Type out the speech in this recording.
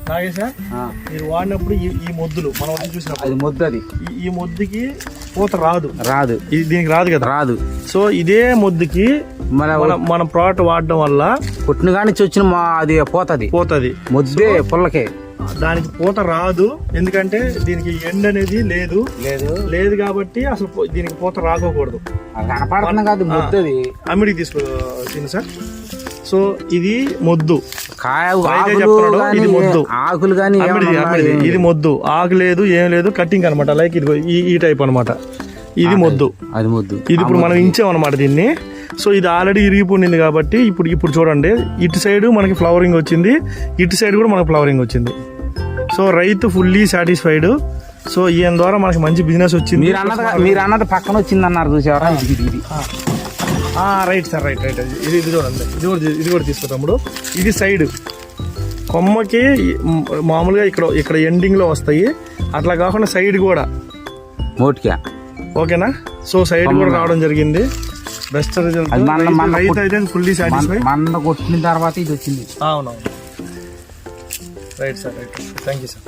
Nagesh sir మీరు వాడినప్పుడు ఈ మొద్దులు మనం చూసినప్పుడు అది మొద్దు, అది ఈ మొద్దుకి పూత రాదు ఇది దీనికి రాదు కదా, రాదు. సో ఇదే మొద్దుకి మన ప్రోడక్ట్ వాడడం వల్ల కొట్టిన కానీ వచ్చిన అది పోతది మొద్దే పుల్లకే, దానికి పూత రాదు. ఎందుకంటే దీనికి ఎండ్ అనేది లేదు కాబట్టి అసలు దీనికి పూత రాకోకూడదు. కనపడుతుంది కాదు మొద్దది. అమ్మిడికి తీసుకో సార్. సో ఇది మొద్దు, ఇది మొద్దు, ఆకులు కానీ ఇది మొద్దు, ఆకు లేదు ఏం లేదు, కటింగ్ అనమాట. లైక్ ఇది ఈ టైప్ అనమాట. ఇది మొద్దు, అది మొద్దు. ఇది ఇప్పుడు మనం ఇంచాం అనమాట దీన్ని. సో ఇది ఆల్రెడీ ఇరిగిపోయింది కాబట్టి ఇప్పుడు చూడండి, ఇటు సైడ్ మనకి ఫ్లవరింగ్ వచ్చింది, ఇటు సైడ్ కూడా మనకి ఫ్లవరింగ్ వచ్చింది. సో రైతు ఫుల్లీ సాటిస్ఫైడ్. సో ఈయన ద్వారా మనకి మంచి బిజినెస్ వచ్చింది. మీరు అన్నది పక్కన వచ్చింది అన్నారు చూసారా? Right sir, right. ఇది చూడండి, ఇది కూడా తీసుకో తమ్ముడు. ఇది సైడ్ కొమ్మకి మామూలుగా ఇక్కడ ఎండింగ్ లో వస్తాయి, అట్లా కాకుండా సైడ్ కూడా మోటికా. ఓకేనా? సో సైడ్ కూడా రావడం జరిగింది. Best result. రైతు అయితే ఫుల్లీ సాటిస్ఫైడ్. కొట్టిన తర్వాత ఇది వచ్చింది. అవునవును. Right sir, right. Thank you sir.